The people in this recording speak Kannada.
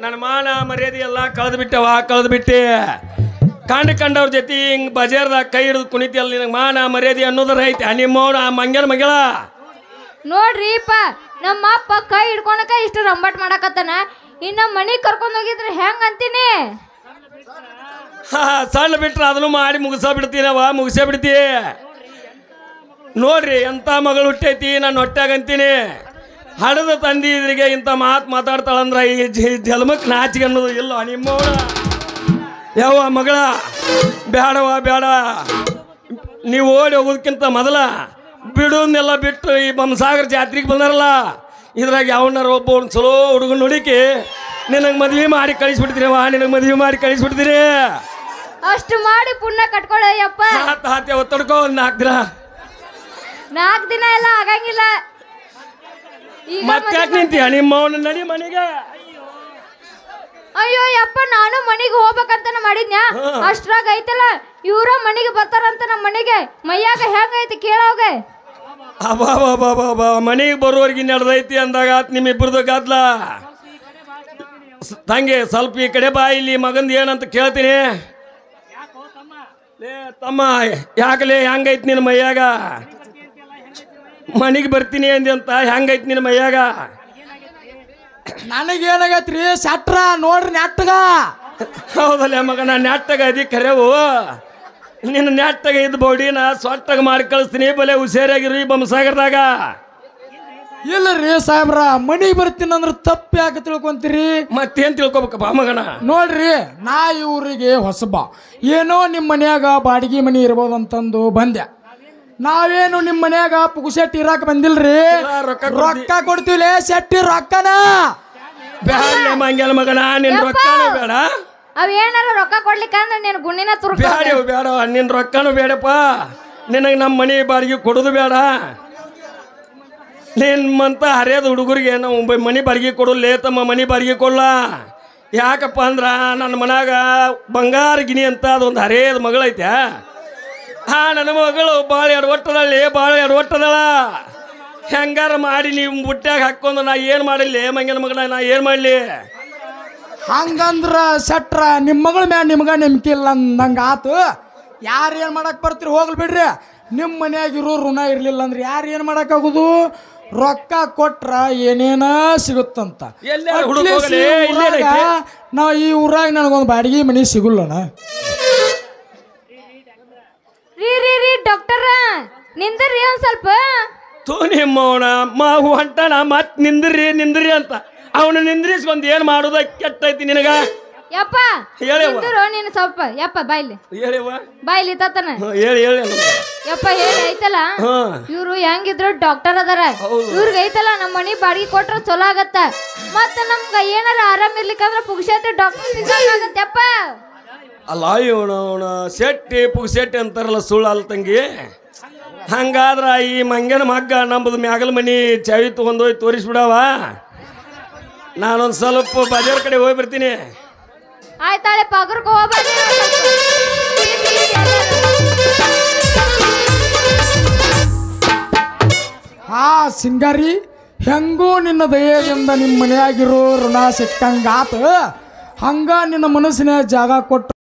ನನ್ನ ಮಾನ ಮರ್ಯಾದೆ ಎಲ್ಲ ಕಳೆದು ಬಿಟ್ಟೆ ಕಂಡವ್ರ ಜೊತೆ ಹಿಂಗೆ ಬಜಾರ್ದಾಗ ಕೈ ಹಿಡಿದು ಕುಣಿತಿಯಲ್ಲ ನಿನಗೆ ಮಾನ ಮರ್ಯಾದೆ ಅನ್ನೋದ್ರ ಐತೆ ನಿಮ್ಮವನ ಮಂಗ್ಯನ ಮಗಳ ನೋಡ್ರಿಪ್ಪ ನಮ್ಮ ಅಪ್ಪ ಕೈ ಹಿಡ್ಕೊಳಕ ಇಷ್ಟು ರಂಬಟ್ ಮಾಡಕತ್ತಾನ ಇನ್ನು ಮನೆಗೆ ಕರ್ಕೊಂಡು ಹೋಗಿದ್ರೆ ಹೆಂಗ್ ಅಂತೀನಿ ಸಣ್ಣ ಬಿಟ್ರೆ ಅದನ್ನು ಮಾಡಿ ಮುಗಿಸೇ ಬಿಡ್ತಿ ನೋಡ್ರಿ ಎಂಥ ಮಗಳು ಹುಟ್ಟೈತಿ ನಾನು ಹೊಟ್ಟಾಗಂತೀನಿ ಹಡದ ತಂದಿ ಇದ್ರಿಗೆ ಇಂಥ ಮಾತಾಡ್ತಾಳಂದ್ರ ಈ ಜನ್ಮಕ್ಕೆ ನಾಚಿಗೆ ಅನ್ನೋದು ಇಲ್ಲ ನಿಮ್ಮವಳ ಯಾವ ಮಗಳ ಬೇಡ ನೀವು ಓಡಿ ಹೋಗೋದಕ್ಕಿಂತ ಮೊದಲ ಬಿಡೋನ್ನೆಲ್ಲ ಬಿಟ್ಟು ಈ ಬೊಮ್ಮಸಾಗರ ಜಾತ್ರೆಗೆ ಬಂದಾರಲ್ಲ ಇದ್ರಾಗ ಯಾವನಾರ ಒಬ್ಬ ಒಂದು ಚಲೋ ಹುಡುಗನ ಹುಡುಕಿ ನಿನಗೆ ಮದುವೆ ಮಾಡಿ ಕಳಿಸ್ಬಿಡ್ತೀನಿ ಅಷ್ಟು ಮಾಡಿ ಪುಣ್ಯ ಕಟ್ಕೊಳ್ಳಯ್ಯಪ್ಪ ಒತ್ತಡ್ಕೋ ಒಂದು 4 ದಿನ ಎಲ್ಲ ಆಗಂಗಿಲ್ಲ ಮತ್ತೆ ನಿಂತೀಯ ನಿಮ್ಮವನ ನಡಿ ಮನೆಗೆ ಅಯ್ಯೋ ಯಪ್ಪ ನಾನು ಮನೆಗೆ ಹೋಗ್ಬೇಕಂತ ಮಾಡಿದ್ನ್ಯಾ ಅಷ್ಟ್ರಾಗ ಐತಲ್ಲ ಇವ್ರ ಮನೆಗೆ ಬರ್ತಾರಂತ ನಮ್ಮ ಮನೆಗೆ ಮೈಯಾಗ ಹೆಂಗೈತಿ ಕೇಳೋಗೆ ಮನೆಗೆ ಬರೋರ್ಗಿ ನಡೆದೈತಿ ಅಂದಾಗ ನಿಮ್ಮಿಬ್ಬರದು ಗಾದ್ಲ ತಂಗಿ ಸ್ವಲ್ಪ ಈ ಕಡೆ ಬಾ ಇಲ್ಲಿ ಮಗಂದು ಏನಂತ ಕೇಳ್ತೀನಿ ತಮ್ಮ ಯಾಕಲೇ ಹೆಂಗೈತಿ ನಿನ್ನ ಮೈಯಾಗ ಮನೆಗೆ ಬರ್ತೀನಿ ಅಂದಿ ಅಂತ ಹೆಂಗೈತಿ ನಿನ್ನ ಮೈಯಾಗ ನನಗೇನಾಗೈತ್ರಿ ಶಟ್ರ ನೋಡ್ರಿ ನೆಟ್ಟಗ ಹೌದಲ್ಲ ಮಗನ ನೆಟ್ಟಗ ಅದಿ ಕರೆವು ನಿನ್ನ ನೆಟ್ಟಗ ಇದ್ದ ಬೋಡಿನ ಸೊಟ್ಟಾಗ ಮಾಡಿ ಕಳಿಸ್ತೀನಿ ಬಲೆ ಹುಷಾರಾಗಿರಿ ಬೊಮ್ಮಸಾಗರದಾಗ ಇಲ್ಲರಿ ಸಾಹೇಬ್ರ ಮನಿಗೆ ಬರ್ತೀನಿ ಅಂದ್ರೆ ತಪ್ಪು ಯಾಕೆ ತಿಳ್ಕೊಂತೀರಿ ಮತ್ತೇನ್ ತಿಳ್ಕೊಬೇಕಪ್ಪ ಮಗನ ನೋಡ್ರಿ ನಾ ಇವ್ರಿಗೆ ಹೊಸಬ ಏನೋ ನಿಮ್ಮ ಮನ್ಯಾಗ ಬಾಡಿಗೆ ಮನಿ ಇರ್ಬೋದು ಅಂತಂದು ಬಂದೆ ನಾವೇನು ನಿಮ್ಮ ಮನ್ಯಾಗ ಪುಗುಸೆಟ್ ಇರಾಕ ಬಂದಿಲ್ರಿ ರೊಕ್ಕ ಕೊಡ್ತೀವಿ ಶೆಟ್ಟಿ ರೊಕ್ಕನ ಬೇಡ ಮಂಗ್ಯಾನ ಮಗನ ನಿನ್ ರೊಕ್ಕನೂ ಬೇಡ ಅವೇನಾರ ರೊಕ್ಕ ಕೊಡ್ಲಿಕ್ಕಂದ್ರೆ ನೀನು ಗುಣ್ಣಿನ ಬೇಡ ನಿನ್ ರೊಕ್ಕನೂ ಬೇಡಪ್ಪ ನಿನಗೆ ನಮ್ಮ ಮನೆ ಬಾಡಿಗೆ ಕೊಡೋದು ಬೇಡ ನಿಮ್ಮಂತ ಹರಿಯದ ಹುಡುಗರಿಗೆ ನಾವು ಮನೆ ಬಾಡಿಗೆ ಕೊಡಲೇ ತಮ್ಮ ಮನೆ ಬಾಡಿಗೆ ಕೊಡ್ಲ ಯಾಕಪ್ಪ ಅಂದ್ರ ನನ್ನ ಮನ್ಯಾಗ ಬಂಗಾರ ಗಿನಿ ಅಂತ ಅದೊಂದು ಹರಿಯದ ಮಗಳೈತೆ ನನ್ನ ಮಗಳು ಭಾಳ ಎಡವಟ್ಟದಳ ಹೆಂಗಾರ ಮಾಡಿ ನೀವು ಬುಟ್ಟ್ಯಾಗ ಹಾಕೊಂಡು ನಾ ಏನು ಮಾಡಿಲ್ಲ ಮಂಗನ ಮಗನ ನಾ ಏನು ಮಾಡಲಿ ಹಂಗಂದ್ರ ಶಟ್ರ ನಿಮ್ಮ ಮಗಳ ಮ್ಯಾಲ ನಿಮ್ಗ ನಂಬಿಕೆ ಇಲ್ಲ ಅಂದಂಗ ಆತು ಯಾರು ಏನು ಮಾಡಕ್ ಬರ್ತೀರಿ ಹೋಗ್ಲಿ ಬಿಡ್ರಿ ನಿಮ್ಮ ಮನ್ಯಾಗಿರೋ ಋಣ ಇರ್ಲಿಲ್ಲ ಅಂದ್ರೆ ಯಾರು ಏನು ಮಾಡಕ್ಕಾಗೋದು ರೊಕ್ಕ ಕೊಟ್ರ ಏನೇನ ಸಿಗುತ್ತಂತ ನಾ ಈ ಊರಾಗ ನನಗೊಂದು ಬಾಡಿಗೆ ಮನೆ ಸಿಗುಲ್ಲಣ ರೀ ಡಾಕ್ಟರ್ ನಿಂದ್ರಿ ಒಂದ್ ಸ್ವಲ್ಪ ನಿಮ್ಮವನ ಮಾವು ಹೊಂಟಣ ಮತ್ ನಿಂದ್ರಿ ಅಂತ ಅವನು ನಿಂದ್ರಿಸ್ಕೊಂಡ್ ಏನ್ ಮಾಡೋದ ಕೆಟ್ಟೈತಿ ನಿನಗ ಯಪ್ಪ ನೀನು ಸ್ವಲ್ಪ ಯಪ್ಪ ಬಾಯ್ಲಿ ತಾತನ ಯಪ್ಪ ಹೇಳಿ ಐತಲ್ಲ ಇವ್ರು ಹೆಂಗಿದ್ರು ಡಾಕ್ಟರ್ ಅದಾರ ಇವ್ರಿಗೆ ಐತಲ್ಲ ನಮ್ಮ ಮನಿ ಬಾಡಿಗೆ ಕೊಟ್ರ ಚಲೋ ಆಗತ್ತ ಮತ್ತ ನಮ್ಗ ಏನಾರ ಆರಾಮ್ ಇರ್ಲಿಕ್ಕಂದ್ರ ಪುಗ್ಸೆಟ್ಟಿ ಡಾಕ್ಟರ್ ಆಗತ್ತಪ್ಪ ಅಲ್ಲ ಇವನ ಶೆಟ್ಟಿ ಪುಗ್ಸೆಟ್ಟಿ ಅಂತಾರಲ್ಲ ಸುಳ್ಳು ಅಲ್ಲ ತಂಗಿ ಹಂಗಾದ್ರ ಈ ಮಂಗನ ಮಗ್ಗ ನಮ್ಮದು ಮ್ಯಾಗಲ ಮನಿ ಚಾವಿ ತಗೊಂಡೋಗಿ ತೋರಿಸ್ಬಿಡವ ನಾನೊಂದು ಸ್ವಲ್ಪ ಬಜಾರ್ ಕಡೆ ಹೋಗಿ ಬರ್ತೀನಿ ಆಯ್ತಾಳೆ ಪಗರ್ಕ ಹೋಗ್ಬರ್ರಿ ಸಿಂಗಾರಿ ಹೆಂಗೂ ನಿನ್ನ ದಯೆಯಿಂದ ನಿಮ್ಮ ಮನೆಯಾಗಿರೋ ಋಣ ಸಿಕ್ಕಂಗಾತ ಹಂಗ ನಿನ್ನ ಮನಸ್ಸಿನ ಜಾಗ ಕೊಟ್ಟು